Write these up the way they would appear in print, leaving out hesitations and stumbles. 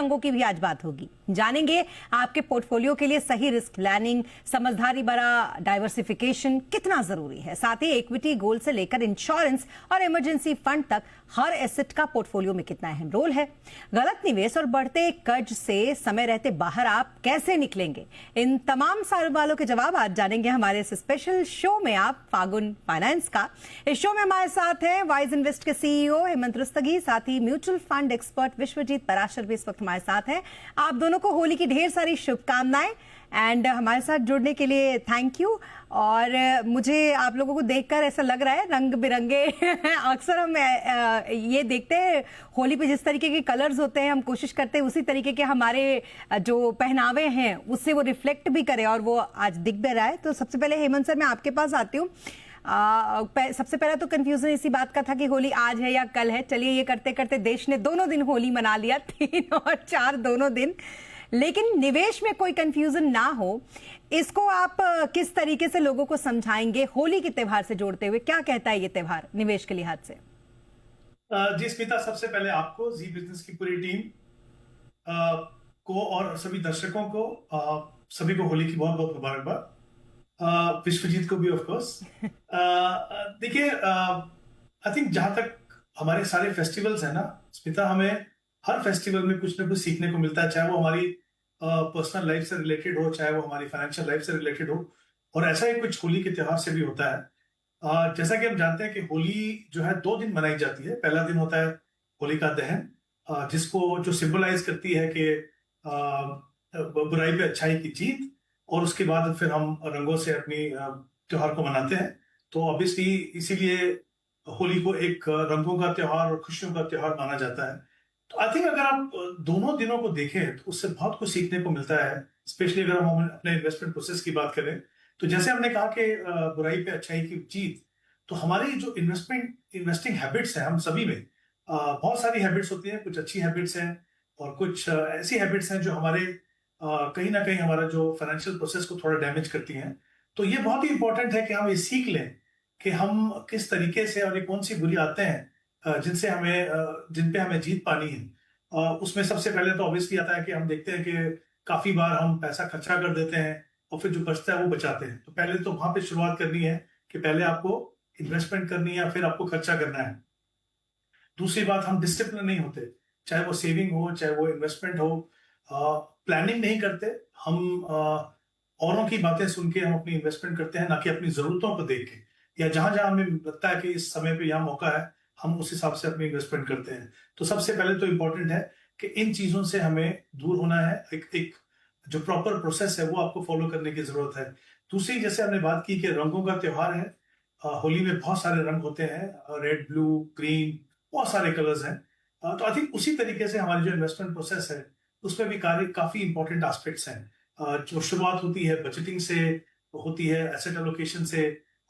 रंगों की भी आज बात होगी। जानेंगे आपके पोर्टफोलियो के लिए सही रिस्क प्लानिंग, समझदारी भरा डाइवर्सिफिकेशन कितना जरूरी है। साथ ही इक्विटी, गोल्ड से लेकर इंश्योरेंस और इमरजेंसी फंड तक हर एसेट का पोर्टफोलियो में कितना अहम रोल है। गलत निवेश और बढ़ते कर्ज से समय रहते बाहर आप कैसे निकलेंगे, इन तमाम सवालों के जवाब आज जानेंगे हमारे इस स्पेशल शो में आप फागुन फाइनेंस का। इस शो में हमारे साथ हैं वाइज इन्वेस्ट के सीईओ हेमंत रस्तगी, साथ ही mutual fund expert Vishwajeet Parashar भी इस वक्त हमारे साथ हैं। आप दोनों को होली की ढेर सारी शुभकामनाएं एंड हमारे साथ जुड़ने के लिए थैंक यू। और मुझे आप लोगों को देखकर ऐसा लग रहा है रंग बिरंगे अक्सर हम ये देखते हैं होली पे जिस तरीके के कलर्स होते हैं, हम कोशिश करते हैं उसी तरीके के हमारे जो पहनावे हैं उससे वो रिफ्लेक्ट भी करे, और वो आज दिख भी रहा है। तो सबसे पहले हेमंत सर मैं आपके पास आती हूँ। सबसे पहले तो कंफ्यूजन इसी बात का था कि होली आज है या कल है। चलिए ये करते करते देश ने दोनों दिन होली मना लिया, 3 और 4 दोनों दिन। लेकिन निवेश में कोई कंफ्यूजन ना हो, इसको आप किस तरीके से लोगों को समझाएंगे होली के त्योहार से जोड़ते हुए? क्या कहता है ये त्योहार निवेश के लिहाज से? जी स्मिता, सबसे पहले आपको जी बिजनेस की पूरी टीम को और सभी दर्शकों को सभी को होली की बहुत बहुत मुबारकबाद। विश्वजीत को भी ऑफ कोर्स। देखिए, आई थिंक जहां तक हमारे सारे फेस्टिवल्स है ना स्मिता, हमें हर फेस्टिवल में कुछ ना कुछ सीखने को मिलता है, चाहे वो हमारी पर्सनल लाइफ से रिलेटेड हो, चाहे वो हमारी फाइनेंशियल लाइफ से रिलेटेड हो। और ऐसा ही कुछ होली के त्योहार से भी होता है। जैसा कि हम जानते हैं कि होली जो है 2 दिन मनाई जाती है। पहला दिन होता है होलिका दहन, जिसको जो सिंबलाइज करती है कि बुराई पे अच्छाई की जीत, और उसके बाद फिर हम रंगों से अपनी त्योहार को मनाते हैं। तो ऑब्वियसली इसीलिए होली को एक रंगों का त्योहार और खुशियों का त्योहार माना जाता है। तो आई थिंक अगर आप दोनों दिनों को देखें तो उससे बहुत कुछ सीखने को मिलता है, स्पेशली अगर हम अपने इन्वेस्टमेंट प्रोसेस की बात करें। तो जैसे हमने कहा कि बुराई पे अच्छाई की जीत, तो हमारी जो इन्वेस्टिंग हैबिट्स हैं हम सभी में बहुत सारी हैबिट्स होती हैं। कुछ अच्छी हैबिट्स हैं और कुछ ऐसी हैबिट्स हैं जो हमारे कहीं ना कहीं हमारा जो फाइनेंशियल प्रोसेस को थोड़ा डैमेज करती हैं। तो ये बहुत ही इंपॉर्टेंट है कि हम ये सीख लें कि हम किस तरीके से, और ये कौन सी बुरी आदतें हैं जिन पे हमें जीत पानी है। उसमें सबसे पहले तो ऑब्वियसली आता है कि हम देखते हैं कि काफी बार हम पैसा खर्चा कर देते हैं और फिर जो बचता है वो बचाते हैं। तो पहले तो वहां पे शुरुआत करनी है कि पहले आपको इन्वेस्टमेंट करनी है, फिर आपको खर्चा करना है। दूसरी बात, हम डिसिप्लिन नहीं होते, चाहे वो सेविंग हो चाहे वो इन्वेस्टमेंट हो। प्लानिंग नहीं करते हम, औरों की बातें सुन के हम अपनी इन्वेस्टमेंट करते हैं, ना कि अपनी जरूरतों को देख के, या जहां जहां हमें लगता है कि इस समय पे यहाँ मौका है हम उस हिसाब से अपनी इन्वेस्टमेंट करते हैं। तो सबसे पहले तो इंपॉर्टेंट है कि इन चीजों से हमें दूर होना है। एक जो प्रॉपर प्रोसेस है वो आपको फॉलो करने की जरूरत है। दूसरी, जैसे हमने बात की कि रंगों का त्योहार है, होली में बहुत सारे रंग होते हैं, रेड, ब्लू, ग्रीन, बहुत सारे कलर्स हैं। तो आई थिंक उसी तरीके से हमारी जो इन्वेस्टमेंट प्रोसेस है उसमें भी काफी इंपॉर्टेंट एस्पेक्ट्स हैं। जो शुरुआत होती है बजटिंग से, होती है एसेट एलोकेशन से,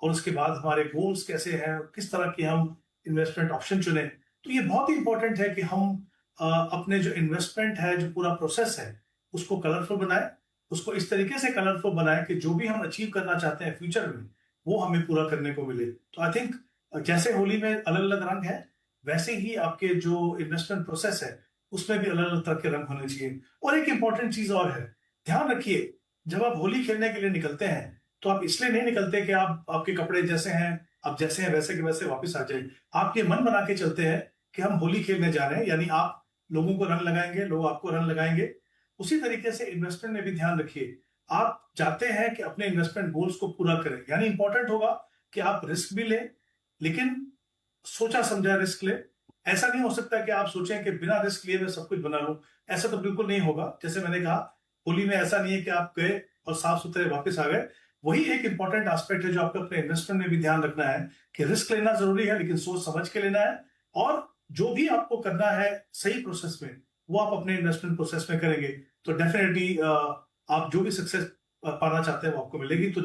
और उसके बाद हमारे गोल्स कैसे हैं, किस तरह की हम इन्वेस्टमेंट ऑप्शन चुने। तो ये बहुत ही इंपॉर्टेंट है कि हम अपने जो इन्वेस्टमेंट है, जो पूरा प्रोसेस है, उसको कलरफुल बनाए, उसको इस तरीके से कलरफुल बनाए कि जो भी हम अचीव करना चाहते हैं फ्यूचर में वो हमें पूरा करने को मिले। तो आई थिंक जैसे होली में अलग अलग रंग है, वैसे ही आपके जो इन्वेस्टमेंट प्रोसेस है उसमें भी अलग अलग तरह के रंग होने चाहिए। और एक इंपॉर्टेंट चीज और है, ध्यान रखिए, जब आप होली खेलने के लिए निकलते हैं तो आप इसलिए नहीं निकलते कि आपके कपड़े जैसे हैं, आप जैसे हैं वैसे के वैसे वापस आ जाए। आप ये मन बना के चलते हैं कि हम होली खेलने जा रहे हैं, यानी आप लोगों को रंग लगाएंगे, लोग आपको रंग लगाएंगे। उसी तरीके से इन्वेस्टमेंट में भी ध्यान रखिए, आप चाहते हैं कि अपने इन्वेस्टमेंट गोल्स को पूरा करें, यानी इंपॉर्टेंट होगा कि आप रिस्क भी लें, लेकिन सोचा समझा रिस्क ले। ऐसा नहीं हो सकता कि आप सोचें कि बिना रिस्क लिए मैं सब कुछ बना लूं, ऐसा तो बिल्कुल नहीं होगा। जैसे मैंने कहा, होली में ऐसा नहीं है कि आप गए और साफ सुथरे वापस आ गए। वही एक इंपॉर्टेंट एस्पेक्ट है जो आपको अपने इन्वेस्टमेंट में भी ध्यान रखना है कि रिस्क लेना जरूरी है, लेकिन सोच समझ के लेना है। और जो भी आपको करना है सही प्रोसेस में, वो आप अपने इन्वेस्टमेंट प्रोसेस में करेंगे तो डेफिनेटली आप जो भी सक्सेस पाना चाहते हैं वो आपको मिलेगी। तो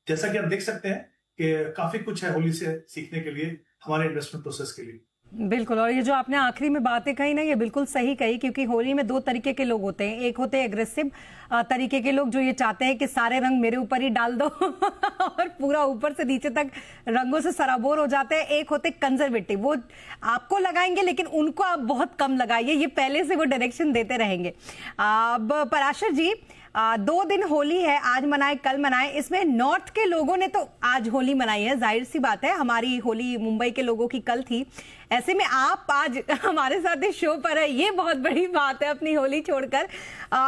जैसा कि आप देख सकते हैं कि काफी कुछ है होली से सीखने के लिए हमारे इन्वेस्टमेंट प्रोसेस के लिए। बिल्कुल। और ये जो आपने आखिरी में बातें कही ना, ये बिल्कुल सही कही, क्योंकि होली में दो तरीके के लोग होते हैं। एक होते हैं एग्रेसिव तरीके के लोग, जो ये चाहते हैं कि सारे रंग मेरे ऊपर ही डाल दो और पूरा ऊपर से नीचे तक रंगों से सराबोर हो जाते हैं। एक होते कंजर्वेटिव, वो आपको लगाएंगे लेकिन उनको आप बहुत कम लगाइए, ये पहले से वो डायरेक्शन देते रहेंगे। अब पराशर जी, 2 दिन होली है, आज मनाए कल मनाए। इसमें नॉर्थ के लोगों ने तो आज होली मनाई है, जाहिर सी बात है। हमारी होली मुंबई के लोगों की कल थी। ऐसे में आप आज हमारे साथ इस शो पर है, ये बहुत बड़ी बात है अपनी होली छोड़कर।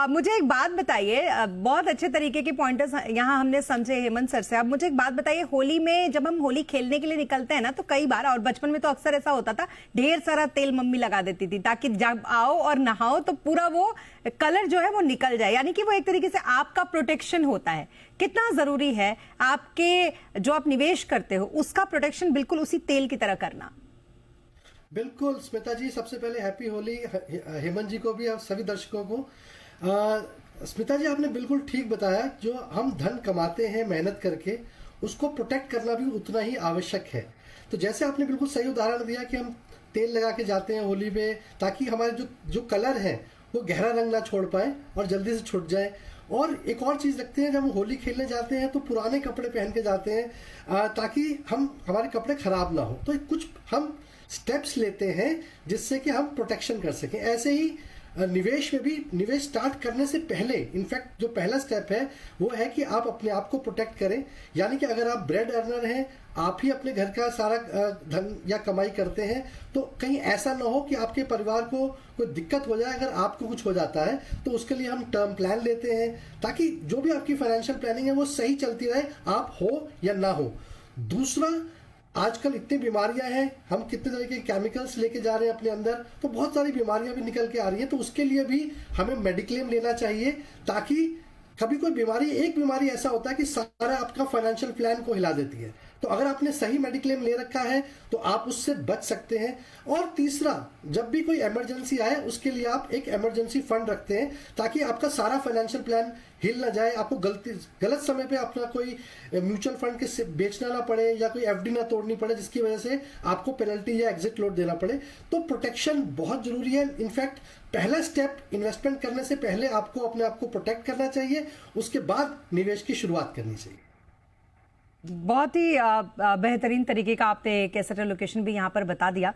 मुझे एक बात बताइए, बहुत अच्छे तरीके के पॉइंटर्स यहाँ हमने समझे हेमंत सर से। अब मुझे एक बात बताइए, होली में जब हम होली खेलने के लिए निकलते हैं ना, तो कई बार, और बचपन में तो अक्सर ऐसा होता था, ढेर सारा तेल मम्मी लगा देती थी ताकि जब आओ और नहाओ तो पूरा वो कलर जो है वो निकल जाए, यानी कि वो एक तरीके से आपका प्रोटेक्शन होता है। कितना जरूरी है आपके जो आप निवेश करते हो उसका प्रोटेक्शन बिल्कुल उसी तेल की तरह करना? बिल्कुल स्मिता जी, सबसे पहले हैप्पी होली हेमंत जी को भी और सभी दर्शकों को। स्मिता जी, आपने बिल्कुल ठीक बताया, जो हम धन कमाते हैं मेहनत करके, उसको प्रोटेक्ट करना भी उतना ही आवश्यक है। तो जैसे आपने बिल्कुल सही उदाहरण दिया कि हम तेल लगा के जाते हैं होली पे, ताकि हमारे जो कलर है वो गहरा रंग ना छोड़ पाए और जल्दी से छूट जाए। और एक और चीज़ रखते हैं, जब हम होली खेलने जाते हैं तो पुराने कपड़े पहन के जाते हैं, ताकि हमारे कपड़े खराब ना हो। तो कुछ हम स्टेप्स लेते हैं जिससे कि हम प्रोटेक्शन कर सकें। ऐसे ही निवेश में भी, निवेश स्टार्ट करने से पहले इनफैक्ट जो पहला स्टेप है वो है कि आप अपने आप को प्रोटेक्ट करें। यानी कि अगर आप ब्रेड अर्नर हैं, आप ही अपने घर का सारा धन या कमाई करते हैं, तो कहीं ऐसा ना हो कि आपके परिवार को कोई दिक्कत हो जाए। अगर आपको कुछ हो जाता है तो उसके लिए हम टर्म प्लान लेते हैं, ताकि जो भी आपकी फाइनेंशियल प्लानिंग है वो सही चलती रहे, आप हो या ना हो। दूसरा, आजकल इतनी बीमारियां हैं, हम कितने तरह के केमिकल्स लेके जा रहे हैं अपने अंदर, तो बहुत सारी बीमारियां भी निकल के आ रही हैं। तो उसके लिए भी हमें मेडिक्लेम लेना चाहिए, ताकि कभी कोई बीमारी, एक बीमारी ऐसा होता है कि सारा आपका फाइनेंशियल प्लान को हिला देती है। तो अगर आपने सही मेडिक्लेम ले रखा है तो आप उससे बच सकते हैं। और तीसरा, जब भी कोई इमरजेंसी आए उसके लिए आप एक इमरजेंसी फंड रखते हैं, ताकि आपका सारा फाइनेंशियल प्लान हिल ना जाए, आपको गलत समय पे अपना कोई म्यूचुअल फंड के बेचना ना पड़े या कोई एफडी ना तोड़नी पड़े, जिसकी वजह से आपको पेनल्टी या एग्जिट लोड देना पड़े। तो प्रोटेक्शन बहुत जरूरी है। इनफैक्ट पहला स्टेप, इन्वेस्टमेंट करने से पहले आपको अपने आप को प्रोटेक्ट करना चाहिए, उसके बाद निवेश की शुरुआत करनी चाहिए। बहुत ही बेहतरीन तरीके का आपने एक एसेट एलोकेशन भी यहाँ पर बता दिया।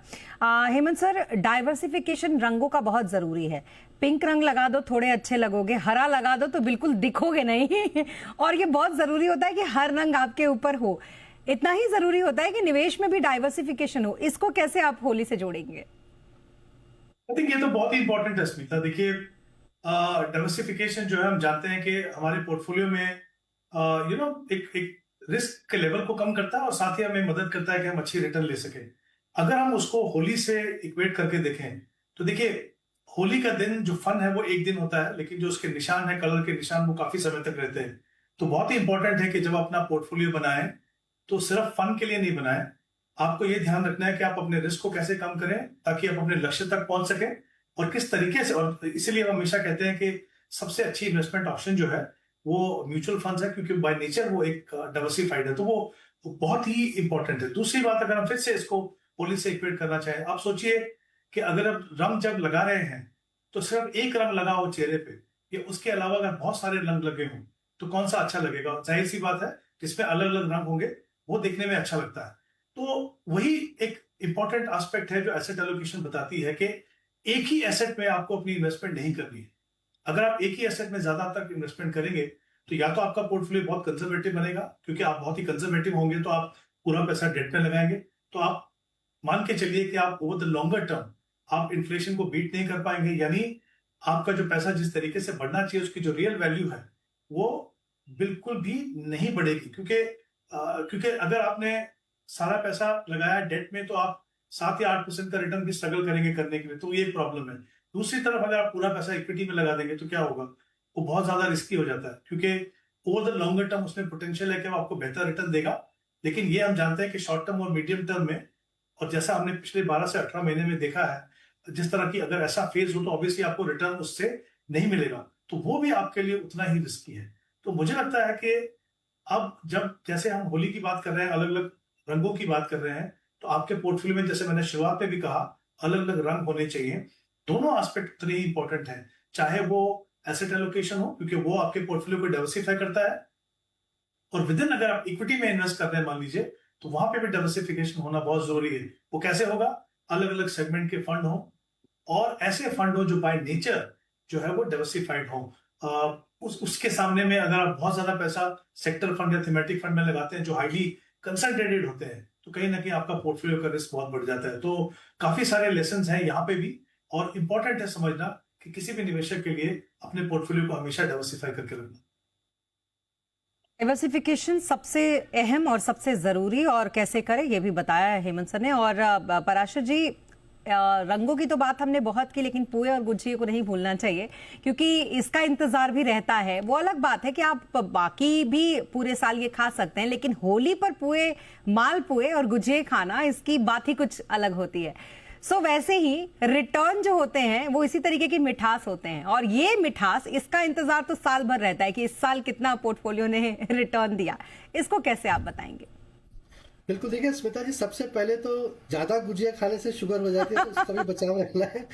हेमंत सर, डाइवर्सिफिकेशन रंगों का बहुत जरूरी है। पिंक रंग लगा दो थोड़े अच्छे लगोगे, हरा लगा दो तो बिल्कुल दिखोगे नहीं और ये बहुत जरूरी होता है कि हर रंग आपके ऊपर हो। इतना ही जरूरी होता है कि निवेश में भी डाइवर्सिफिकेशन हो। इसको कैसे आप होली से जोड़ेंगे? आई थिंक ये तो बहुत ही इंपॉर्टेंट है स्मिता। देखिए, डाइवर्सिफिकेशन जो है, हम जानते हैं कि हमारे पोर्टफोलियो में एक रिस्क के लेवल को कम करता है और साथ ही हमें मदद करता है कि हम अच्छी रिटर्न ले सकें। अगर हम उसको होली से इक्वेट करके देखें तो देखिए, होली का दिन जो फन है वो एक दिन होता है, लेकिन जो उसके निशान है, कलर के निशान, वो काफी समय तक रहते हैं। तो बहुत ही इंपॉर्टेंट है कि जब अपना पोर्टफोलियो बनाएं तो सिर्फ फन के लिए नहीं बनाएं। आपको ये ध्यान रखना है कि आप अपने रिस्क को कैसे कम करें ताकि आप अपने लक्ष्य तक पहुंच सकें और किस तरीके से। और इसीलिए हम हमेशा कहते हैं कि सबसे अच्छी इन्वेस्टमेंट ऑप्शन जो है वो म्यूचुअल फंड्स है, क्योंकि बाय नेचर वो एक डाइवर्सिफाइड है। तो वो बहुत ही इंपॉर्टेंट है। दूसरी बात, अगर हम फिर से इसको होली से इक्वेट करना चाहें, आप सोचिए कि अगर आप रंग जब लगा रहे हैं तो सिर्फ एक रंग लगा हो चेहरे पे, या उसके अलावा अगर बहुत सारे रंग लगे हों तो कौन सा अच्छा लगेगा? जाहिर सी बात है, जिसमें अलग अलग रंग होंगे वो देखने में अच्छा लगता है। तो वही एक इंपॉर्टेंट एस्पेक्ट है जो एसेट एलोकेशन बताती है कि एक ही एसेट में आपको अपनी इन्वेस्टमेंट नहीं करनी है। अगर आप एक ही एसेट में ज्यादा तक इन्वेस्टमेंट करेंगे तो या तो आपका पोर्टफोलियो बहुत कंजर्वेटिव बनेगा, क्योंकि आप बहुत ही कंजर्वेटिव होंगे तो आप पूरा पैसा डेट में लगाएंगे, तो आप मान के चलिए कि आप ओवर द लॉन्गर टर्म आप इन्फ्लेशन को बीट नहीं कर पाएंगे। यानी आपका जो पैसा जिस तरीके से बढ़ना चाहिए उसकी जो रियल वैल्यू है वो बिल्कुल भी नहीं बढ़ेगी, क्योंकि अगर आपने सारा पैसा लगाया डेट में तो आप 7 या 8% का रिटर्न भी स्ट्रगल करेंगे करने के लिए, तो ये प्रॉब्लम है। दूसरी तरफ अगर आप पूरा पैसा इक्विटी में लगा देंगे तो क्या होगा? वो बहुत ज्यादा रिस्की हो जाता है, क्योंकि ओवर द लॉन्गर टर्म उसमें पोटेंशियल है कि वो आपको बेहतर रिटर्न देगा, लेकिन ये हम जानते हैं कि शॉर्ट टर्म और मीडियम टर्म में, और जैसा हमने पिछले 12 से 18 महीने में देखा है, जिस तरह की अगर ऐसा फेज हो तो ऑब्वियसली आपको रिटर्न उससे नहीं मिलेगा, तो वो भी आपके लिए उतना ही रिस्की है। तो मुझे लगता है कि अब जब जैसे हम होली की बात कर रहे हैं, अलग अलग रंगों की बात कर रहे हैं, तो आपके पोर्टफोलियो में, जैसे मैंने शुरुआत में भी कहा, अलग अलग रंग होने चाहिए। दोनों एस्पेक्ट उतने ही इंपॉर्टेंट है, चाहे वो एसेट एलोकेशन हो, क्योंकि वो आपके पोर्टफोलियो को डाइवर्सिफाई करता है, और विदिन अगर आप इक्विटी में इन्वेस्ट कर रहे हैं मान लीजिए, तो वहां पे भी डाइवर्सिफिकेशन होना बहुत जरूरी है। वो कैसे होगा? अलग अलग सेगमेंट के फंड हो, और ऐसे फंड हो जो बाय नेचर जो है वो डाइवर्सिफाइड हो। उसके सामने में अगर आप बहुत ज्यादा पैसा सेक्टर फंड या थीमेटिक फंड में लगाते हैं जो हाईली कंसंट्रेटेड होते हैं, तो कहीं ना कहीं आपका पोर्टफोलियो का रिस्क बहुत बढ़ जाता है। तो काफी सारे लेसन हैं यहाँ पे भी, और इंपॉर्टेंट है समझना कि किसी भी निवेशक के लिए अपने पोर्टफोलियो को हमेशा डाइवर्सिफाई करके रखना। डाइवर्सिफिकेशन सबसे अहम और सबसे जरूरी, और कैसे करें ये भी बताया है हेमंत सर ने। और पराशर जी, रंगों की तो बात हमने बहुत की, लेकिन पुए और गुझिए को नहीं भूलना चाहिए, क्योंकि इसका इंतजार भी रहता है। वो अलग बात है कि आप बाकी भी पूरे साल ये खा सकते हैं, लेकिन होली पर पुए, मालपुए और गुझिए खाना, इसकी बात ही कुछ अलग होती है। सो वैसे ही रिटर्न जो होते हैं वो इसी तरीके की मिठास होते हैं, और ये मिठास, इसका इंतजार तो साल भर रहता है कि इस साल कितना पोर्टफोलियो ने रिटर्न दिया। इसको कैसे आप बताएंगे? बिल्कुल, देखिए स्मिता जी, सबसे पहले तो ज्यादा गुजिया खाने से शुगर हो जाती है, तो उसका भी बचाव रखना है,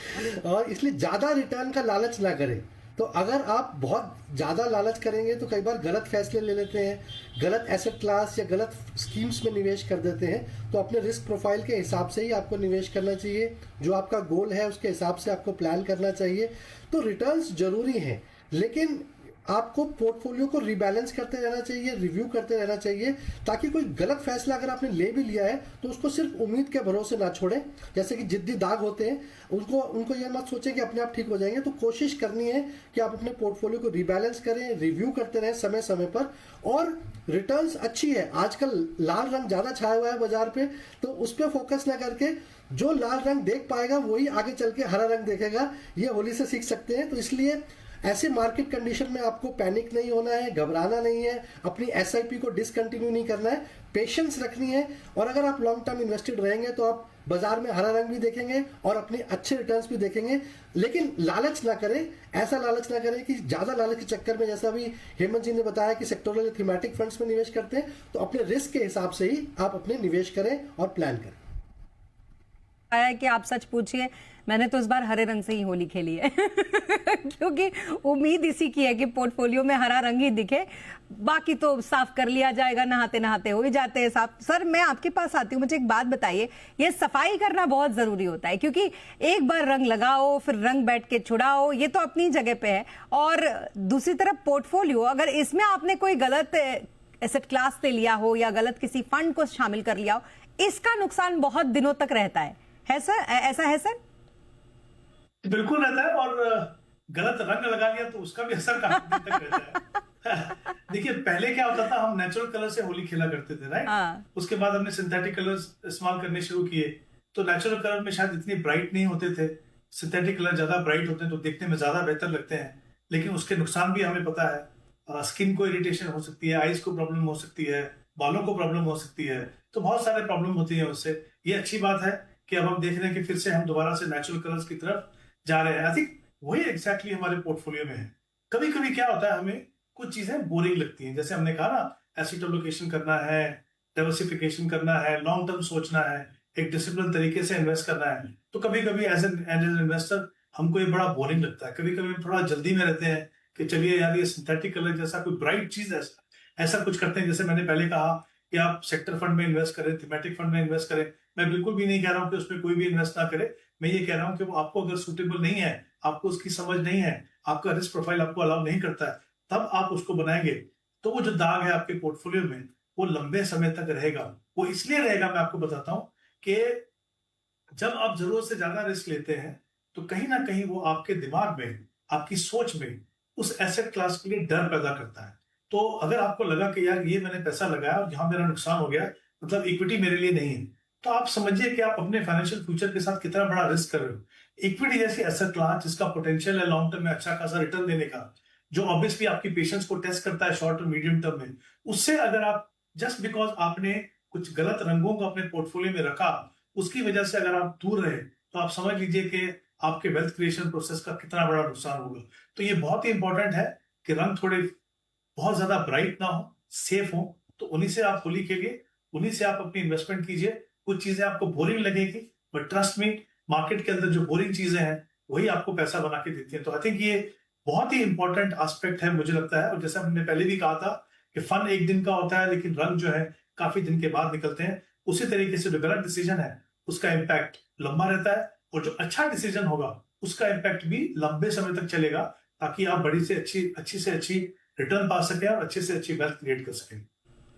और इसलिए ज्यादा रिटर्न का लालच ना करें। तो अगर आप बहुत ज्यादा लालच करेंगे तो कई बार गलत फैसले ले लेते हैं, गलत एसेट क्लास या गलत स्कीम्स में निवेश कर देते हैं। तो अपने रिस्क प्रोफाइल के हिसाब से ही आपको निवेश करना चाहिए, जो आपका गोल है उसके हिसाब से आपको प्लान करना चाहिए। तो रिटर्न्स जरूरी हैं, लेकिन आपको पोर्टफोलियो को रिबैलेंस करते रहना चाहिए, रिव्यू करते रहना चाहिए, ताकि कोई गलत फैसला अगर आपने ले भी लिया है तो उसको सिर्फ उम्मीद के भरोसे ना छोड़ें। जैसे कि जिद्दी दाग होते हैं, उनको ये मत सोचें कि अपने आप ठीक हो जाएंगे। तो कोशिश करनी है कि आप अपने पोर्टफोलियो को रिबैलेंस करें, रिव्यू करते रहें समय समय पर। और रिटर्न्स अच्छी है, आजकल लाल रंग ज्यादा छाया हुआ है बाजार पे, तो उस पर फोकस ना करके जो लाल रंग देख पाएगा वही आगे चल के हरा रंग देखेगा। ये होली से सीख सकते हैं। तो इसलिए ऐसे मार्केट कंडीशन में आपको पैनिक नहीं होना है, घबराना नहीं है, अपनी एसआईपी को डिसकंटिन्यू नहीं करना है, पेशेंस रखनी है। और अगर आप लॉन्ग टर्म इन्वेस्टेड रहेंगे तो आप बाजार में हरा रंग भी देखेंगे और अपने अच्छे रिटर्न्स भी देखेंगे। लेकिन लालच ना करें, ऐसा लालच ना करें कि ज्यादा लालच के चक्कर में, जैसा अभी हेमंत जी ने बताया कि सेक्टोरल थीमेटिक फंड्स में निवेश करते हैं, तो अपने रिस्क के हिसाब से ही आप अपने निवेश करें और प्लान करें। है कि आप सच पूछिए, मैंने तो इस बार हरे रंग से ही होली खेली है क्योंकि उम्मीद इसी की है कि पोर्टफोलियो में हरा रंग ही दिखे, बाकी तो साफ कर लिया जाएगा, नहाते नहाते हो ही जाते हैं साफ। सर, मैं आपके पास आती हूँ, मुझे एक बात बताइए, ये सफाई करना बहुत जरूरी होता है, क्योंकि एक बार रंग लगाओ फिर रंग बैठ के छुड़ाओ, ये तो अपनी जगह पे है। और दूसरी तरफ पोर्टफोलियो, अगर इसमें आपने कोई गलत एसेट क्लास ले लिया हो या गलत किसी फंड को शामिल कर लिया हो, इसका नुकसान बहुत दिनों तक रहता है सर? ऐसा है सर? बिल्कुल रहता है, और गलत रंग लगा लिया तो उसका भी असर काफी दिन तक रहता है। देखिए, पहले क्या होता था, हम नेचुरल कलर से होली खेला करते थे, राइट? उसके बाद हमने सिंथेटिक कलर्स इस्तेमाल करने शुरू किए, तो नेचुरल कलर में शायद इतनी ब्राइट नहीं होते थे, सिंथेटिक कलर ज्यादा ब्राइट होते हैं तो देखने में ज्यादा बेहतर लगते हैं, लेकिन उसके नुकसान भी हमें पता है। स्किन को इरिटेशन हो सकती है, आईज को प्रॉब्लम हो सकती है, बालों को प्रॉब्लम हो सकती है, तो बहुत सारे प्रॉब्लम होती है उससे। ये अच्छी बात है कि अब हम देख रहे हैं कि फिर से हम दोबारा से नेचुरल कलर्स की तरफ जा रहे हैं। आई थिंक वही एग्जैक्टली हमारे पोर्टफोलियो में है। कभी कभी क्या होता है, हमें कुछ चीजें बोरिंग लगती हैं, जैसे हमने कहा ना, एसेट एलोकेशन करना है, डाइवर्सिफिकेशन करना है, लॉन्ग टर्म सोचना है, एक डिसिप्लिन तरीके से इन्वेस्ट करना है, तो कभी कभी एज एन इन्वेस्टर हमको ये बड़ा बोरिंग लगता है। कभी कभी थोड़ा जल्दी में रहते हैं कि चलिए यार, ये सिंथेटिक कलर जैसा कोई ब्राइट चीज ऐसा कुछ करते हैं। जैसे मैंने पहले कहा कि आप सेक्टर फंड में इन्वेस्ट करें, थीमेटिक फंड में इन्वेस्ट करें। मैं बिल्कुल भी नहीं कह रहा हूं कि उसमें कोई भी इन्वेस्ट ना करे, मैं ये कह रहा हूं कि वो आपको अगर सूटेबल नहीं है, आपको उसकी समझ नहीं है, आपका रिस्क प्रोफाइल आपको अलाउ नहीं करता है, तब आप उसको बनाएंगे तो वो जो दाग है आपके पोर्टफोलियो में, वो लंबे समय तक रहेगा। वो इसलिए रहेगा, मैं आपको बताता हूं, कि जब आप जरूरत से ज्यादा रिस्क लेते हैं तो कहीं ना कहीं वो आपके दिमाग में, आपकी सोच में उस एसेट क्लास के लिए डर पैदा करता है। तो अगर आपको लगा कि यार ये मैंने पैसा लगाया और यहाँ मेरा नुकसान हो गया, मतलब इक्विटी मेरे लिए नहीं है, तो आप समझिए कि आप अपने फाइनेंशियल फ्यूचर के साथ कितना बड़ा रिस्क कर रहे हो। इक्विटी जैसी एसेट क्लास जिसका पोटेंशियल है लॉन्ग टर्म में अच्छा खासा रिटर्न देने का, जो ऑब्वियसली आपकी पेशेंस को टेस्ट करता है शॉर्ट और मीडियम टर्म में, उससे अगर आप जस्ट बिकॉज आपने कुछ गलत रंगों को अपने पोर्टफोलियो में रखा, उसकी वजह से अगर आप दूर रहे, तो आप समझ लीजिए कि आपके वेल्थ क्रिएशन प्रोसेस का कितना बड़ा नुकसान होगा। तो ये बहुत ही इंपॉर्टेंट है कि रंग थोड़े बहुत ज्यादा ब्राइट ना हो, सेफ हो, तो उन्हीं से आप होली खेलिए, उन्हीं से आप अपनी इन्वेस्टमेंट कीजिए, कुछ चीजें आपको बोरिंग लगेगी, बट ट्रस्ट मी, मार्केट के अंदर जो बोरिंग चीजें हैं वही आपको पैसा बना के देती हैं। तो आई थिंक ये बहुत ही इंपॉर्टेंट एस्पेक्ट है मुझे लगता है। और जैसा हमने पहले भी कहा था कि फन एक दिन का होता है, लेकिन रंग जो है काफी दिन के बाद निकलते हैं। उसी तरीके से जो गलत डिसीजन है उसका इम्पैक्ट लंबा रहता है, और जो अच्छा डिसीजन होगा उसका इम्पैक्ट भी लंबे समय तक चलेगा, ताकि आप बड़ी से अच्छी रिटर्न पा सकें और अच्छे से अच्छी वेल्थ क्रिएट कर सकें।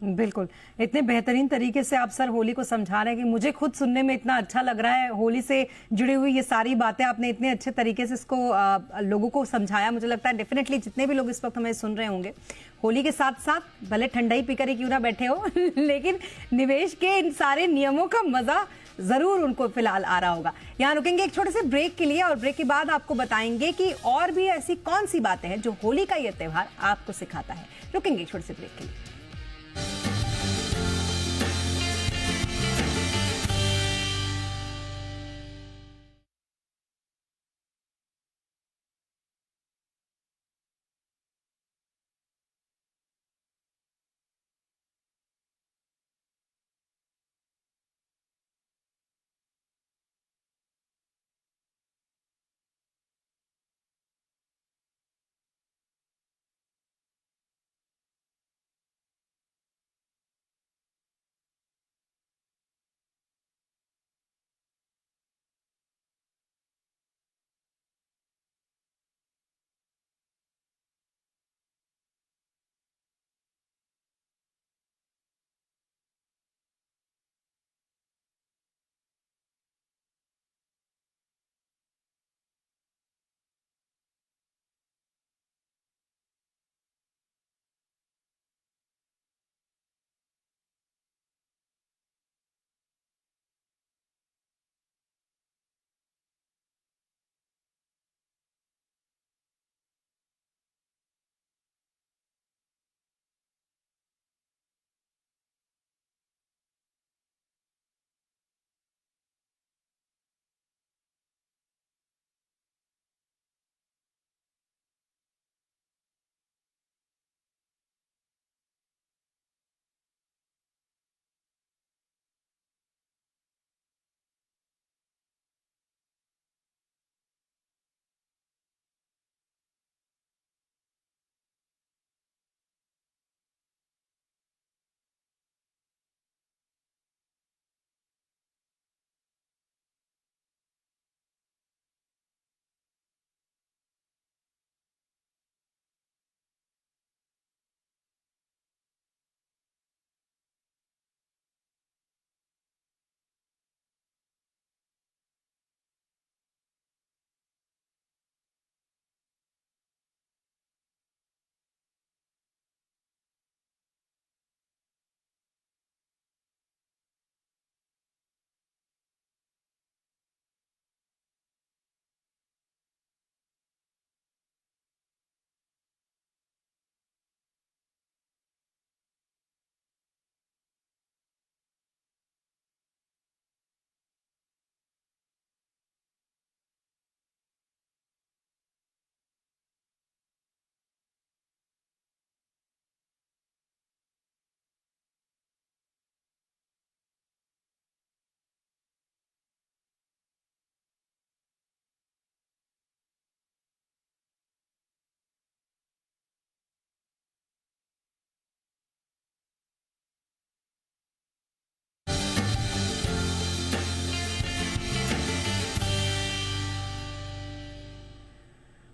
बिल्कुल, इतने बेहतरीन तरीके से आप सर होली को समझा रहे हैं कि मुझे खुद सुनने में इतना अच्छा लग रहा है। होली से जुड़ी हुई ये सारी बातें आपने इतने अच्छे तरीके से इसको लोगों को समझाया। मुझे लगता है डेफिनेटली जितने भी लोग इस वक्त हमें सुन रहे होंगे, होली के साथ साथ भले ठंडा ही पीकर ही क्यों ना बैठे हो लेकिन निवेश के इन सारे नियमों का मजा जरूर उनको फिलहाल आ रहा होगा। यहाँ रुकेंगे एक छोटे से ब्रेक के लिए, और ब्रेक के बाद आपको बताएंगे कि और भी ऐसी कौन सी बातें हैं जो होली का ये त्योहार आपको सिखाता है। रुकेंगे एक छोटे से ब्रेक के लिए।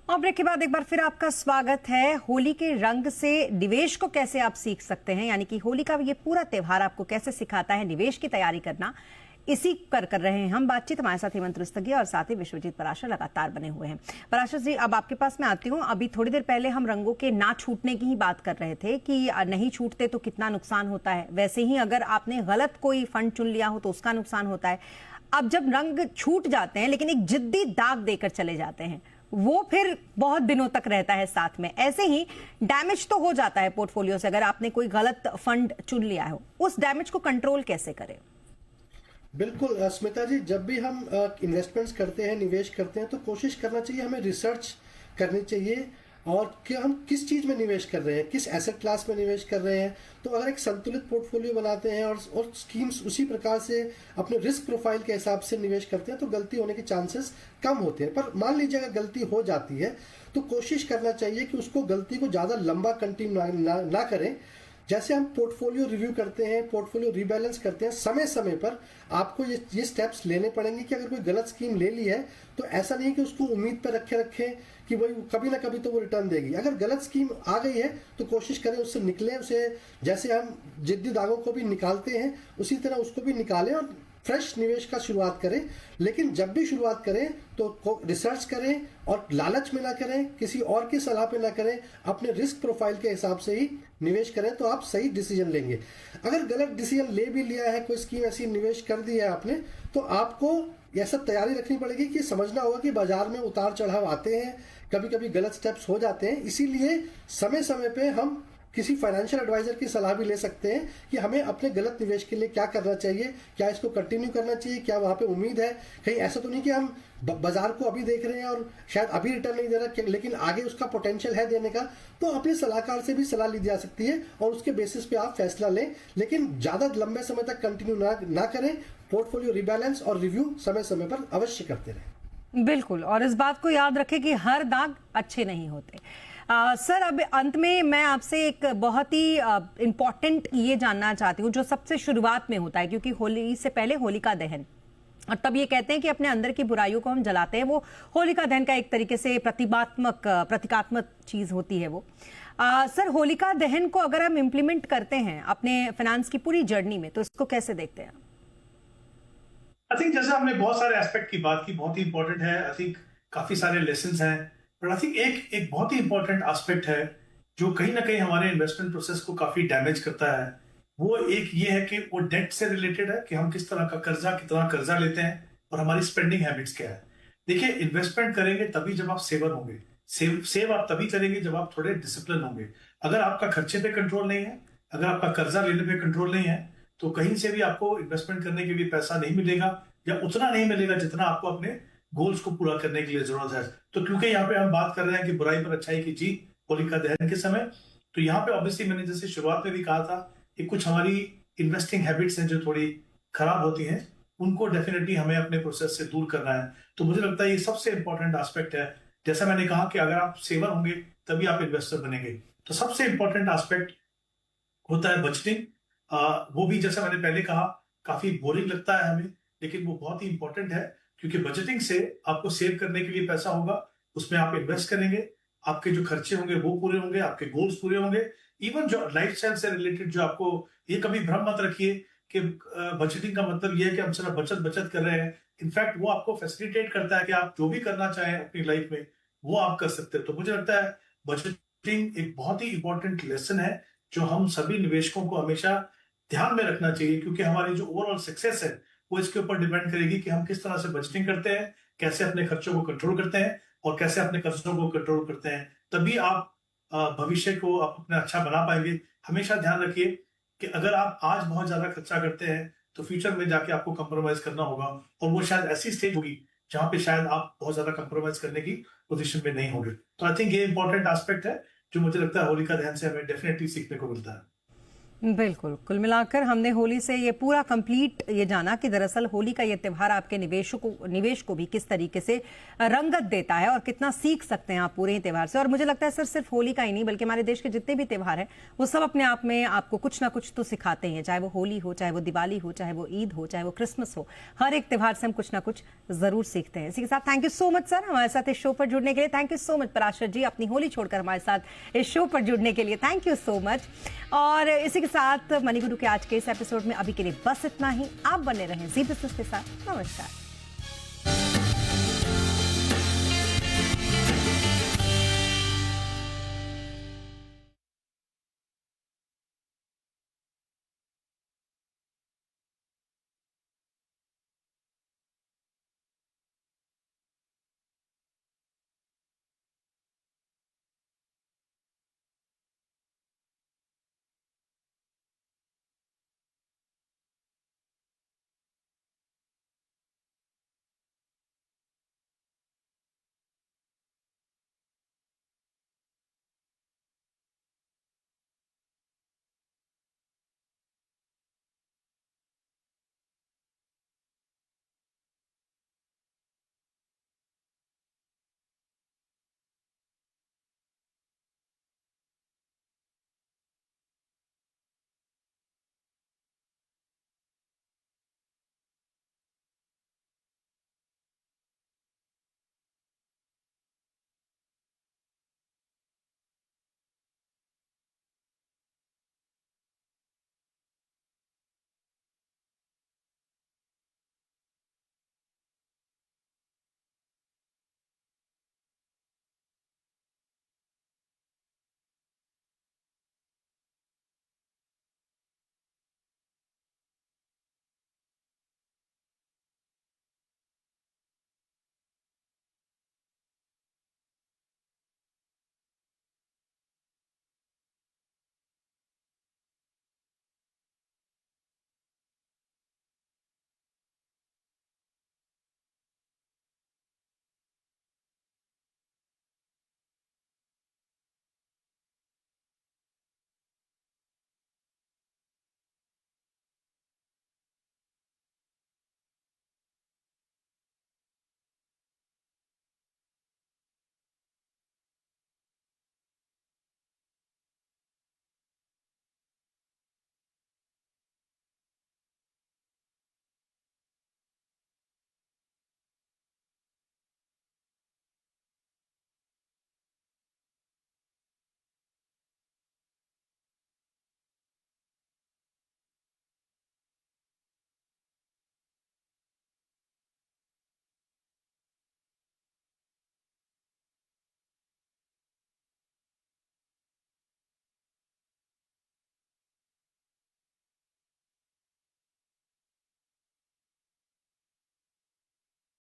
और ब्रेक के बाद एक बार फिर आपका स्वागत है। होली के रंग से निवेश को कैसे आप सीख सकते हैं, यानी कि होली का ये पूरा त्योहार आपको कैसे सिखाता है निवेश की तैयारी करना, इसी पर कर रहे हैं हम बातचीत। हमारे साथ हेमंत रुस्तगी और साथ ही विश्वजीत पराशर लगातार बने हुए हैं। पराशर जी, अब आपके पास मैं आती हूँ। अभी थोड़ी देर पहले हम रंगों के ना छूटने की ही बात कर रहे थे कि नहीं छूटते तो कितना नुकसान होता है, वैसे ही अगर आपने गलत कोई फंड चुन लिया हो तो उसका नुकसान होता है। अब जब रंग छूट जाते हैं लेकिन एक जिद्दी दाग देकर चले जाते हैं, वो फिर बहुत दिनों तक रहता है साथ में। ऐसे ही डैमेज तो हो जाता है पोर्टफोलियो से, अगर आपने कोई गलत फंड चुन लिया हो, उस डैमेज को कंट्रोल कैसे करें? बिल्कुल स्मिता जी, जब भी हम इन्वेस्टमेंट्स करते हैं, निवेश करते हैं, तो कोशिश करना चाहिए हमें रिसर्च करनी चाहिए। और कि हम किस चीज़ में निवेश कर रहे हैं, किस एसेट क्लास में निवेश कर रहे हैं। तो अगर एक संतुलित पोर्टफोलियो बनाते हैं और स्कीम्स उसी प्रकार से अपने रिस्क प्रोफाइल के हिसाब से निवेश करते हैं तो गलती होने के चांसेस कम होते हैं। पर मान लीजिए अगर गलती हो जाती है तो कोशिश करना चाहिए कि उसको गलती को ज़्यादा लंबा कंटिन्यू ना करें। जैसे हम पोर्टफोलियो रिव्यू करते हैं, पोर्टफोलियो रीबैलेंस करते हैं, समय समय पर आपको ये स्टेप्स लेने पड़ेंगे कि अगर कोई गलत स्कीम ले ली है तो ऐसा नहीं कि उसको उम्मीद पर रखें कि भाई कभी ना कभी तो वो रिटर्न देगी। अगर गलत स्कीम आ गई है तो कोशिश करें उससे निकलें, उसे जैसे हम जिद्दी दागों को भी निकालते हैं उसी तरह उसको भी निकालें और फ्रेश निवेश का शुरुआत करें। लेकिन जब भी शुरुआत करें तो रिसर्च करें और लालच में ना करें, किसी और की सलाह पे ना करें, अपने रिस्क प्रोफाइल के हिसाब से ही निवेश करें तो आप सही डिसीजन लेंगे। अगर गलत डिसीजन ले भी लिया है, कोई स्कीम ऐसी निवेश कर दी है आपने, तो आपको यह सब तैयारी रखनी पड़ेगी कि समझना होगा कि बाजार में उतार चढ़ाव आते हैं, कभी कभी गलत स्टेप्स हो जाते हैं। इसीलिए समय समय पे हम किसी फाइनेंशियल एडवाइजर की सलाह भी ले सकते हैं कि हमें अपने गलत निवेश के लिए क्या करना चाहिए, क्या इसको कंटिन्यू करना चाहिए, क्या वहाँ पे उम्मीद है, कहीं ऐसा तो नहीं कि हम बाजार को अभी देख रहे हैं और शायद अभी रिटर्न नहीं दे रहा लेकिन आगे उसका पोटेंशियल है देने का। तो अपने सलाहकार से भी सलाह ली जा सकती है और उसके बेसिस पे आप फैसला लें, लेकिन ज़्यादा लंबे समय तक कंटिन्यू ना करें। पोर्टफोलियो रिबैलेंस और रिव्यू समय समय पर अवश्य करते रहें। बिल्कुल, और इस बात को याद रखें कि हर दाग अच्छे नहीं होते। सर, अब अंत में मैं आपसे एक बहुत ही इम्पोर्टेंट ये जानना चाहती हूँ जो सबसे शुरुआत में होता है, क्योंकि होली से पहले होलिका दहन, और तब ये कहते हैं कि अपने अंदर की बुराइयों को हम जलाते हैं। वो होलिका दहन का एक तरीके से प्रतीकात्मक चीज होती है वो। सर, होलिका दहन को अगर हम इम्प्लीमेंट करते हैं अपने फाइनेंस की पूरी जर्नी में तो इसको कैसे देखते हैं? आई थिंक जैसे हमने बहुत सारे एस्पेक्ट की बात की, बहुत ही इंपॉर्टेंट है। आई थिंक काफी सारे लेसन्स हैं, बट आई थिंक एक बहुत ही इंपॉर्टेंट एस्पेक्ट है जो कहीं ना कहीं हमारे इन्वेस्टमेंट प्रोसेस को काफी डैमेज करता है। वो एक ये है कि वो डेट से रिलेटेड है कि हम किस तरह का कितना कर्जा लेते हैं और हमारी स्पेंडिंग हैबिट्स क्या है। देखिए, इन्वेस्टमेंट करेंगे तभी जब आप सेवर होंगे, सेव आप तभी करेंगे जब आप थोड़े डिसिप्लिन होंगे। अगर आपका खर्चे पे कंट्रोल नहीं है, अगर आपका कर्जा लेने पे कंट्रोल नहीं है, तो कहीं से भी आपको इन्वेस्टमेंट करने के लिए पैसा नहीं मिलेगा या उतना नहीं मिलेगा जितना आपको अपने गोल्स को पूरा करने के लिए जरूरत है। तो क्योंकि यहाँ पे हम बात कर रहे हैं कि बुराई पर अच्छाई की जीत होलिका दहन के समय, तो यहाँ पे ऑब्वियसली मैंने जैसे शुरुआत में भी कहा था कि कुछ हमारी इन्वेस्टिंग हैबिट्स हैं जो थोड़ी खराब होती हैं, उनको डेफिनेटली हमें अपने प्रोसेस से दूर करना है। तो मुझे लगता है ये सबसे इंपॉर्टेंट एस्पेक्ट है। जैसा मैंने कहा कि अगर आप सेवर होंगे तभी आप इन्वेस्टर बनेंगे। तो सबसे इंपॉर्टेंट एस्पेक्ट होता है बजटिंग। वो भी जैसा मैंने पहले कहा काफी बोरिंग लगता है हमें, लेकिन वो बहुत ही इंपॉर्टेंट है, क्योंकि बजटिंग से आपको सेव करने के लिए पैसा होगा, उसमें आप इन्वेस्ट करेंगे, आपके जो खर्चे होंगे वो पूरे होंगे, आपके गोल्स पूरे होंगे। इवन जो लाइफस्टाइल से रिलेटेड जो आपको, ये कभी भ्रम मत रखिए कि बजटिंग का मतलब ये है कि हम सिर्फ बचत कर रहे हैं। इनफैक्ट वो आपको फैसिलिटेट करता है कि आप जो भी करना चाहें अपनी लाइफ में वो आप कर सकते हैं। तो मुझे लगता है बजटिंग एक बहुत ही इंपॉर्टेंट लेसन है जो हम सभी निवेशकों को हमेशा ध्यान में रखना चाहिए, क्योंकि हमारी जो ओवरऑल सक्सेस है वो इसके ऊपर डिपेंड करेगी कि हम किस तरह से बजटिंग करते हैं, कैसे अपने खर्चों को कंट्रोल करते हैं और कैसे अपने कर्जों को कंट्रोल करते हैं। तभी आप भविष्य को आप अपना अच्छा बना पाएंगे। हमेशा ध्यान रखिए कि अगर आप आज बहुत ज्यादा खर्चा करते हैं तो फ्यूचर में जाके आपको कंप्रोमाइज करना होगा, और वो शायद ऐसी स्टेज होगी जहां पे शायद आप बहुत ज्यादा कंप्रोमाइज करने की पोजीशन में नहीं होंगे। तो आई थिंक ये इंपॉर्टेंट एस्पेक्ट है जो मुझे लगता है होलिका दहन से हमें डेफिनेटली सीखने को मिलता है। बिल्कुल, कुल मिलाकर हमने होली से ये पूरा कंप्लीट ये जाना कि दरअसल होली का ये त्यौहार आपके निवेश को भी किस तरीके से रंगत देता है और कितना सीख सकते हैं आप पूरे त्यौहार से। और मुझे लगता है सर, सिर्फ होली का ही नहीं बल्कि हमारे देश के जितने भी त्यौहार हैं वो सब अपने आप में आपको कुछ ना कुछ तो सिखाते हैं, चाहे वो होली हो, चाहे वो दिवाली हो, चाहे वो ईद हो, चाहे वो क्रिसमस हो। हर एक त्यौहार से हम कुछ ना कुछ जरूर सीखते हैं। इसी के साथ thank you so much sir हमारे साथ इस शो पर जुड़ने के लिए। Thank you so much Parashar ji, अपनी होली छोड़कर हमारे साथ इस शो पर जुड़ने के लिए थैंक यू सो मच। और इसी के साथ मनी गुरु के आज के इस एपिसोड में अभी के लिए बस इतना ही। आप बने रहें जी बिजनेस के साथ। नमस्कार।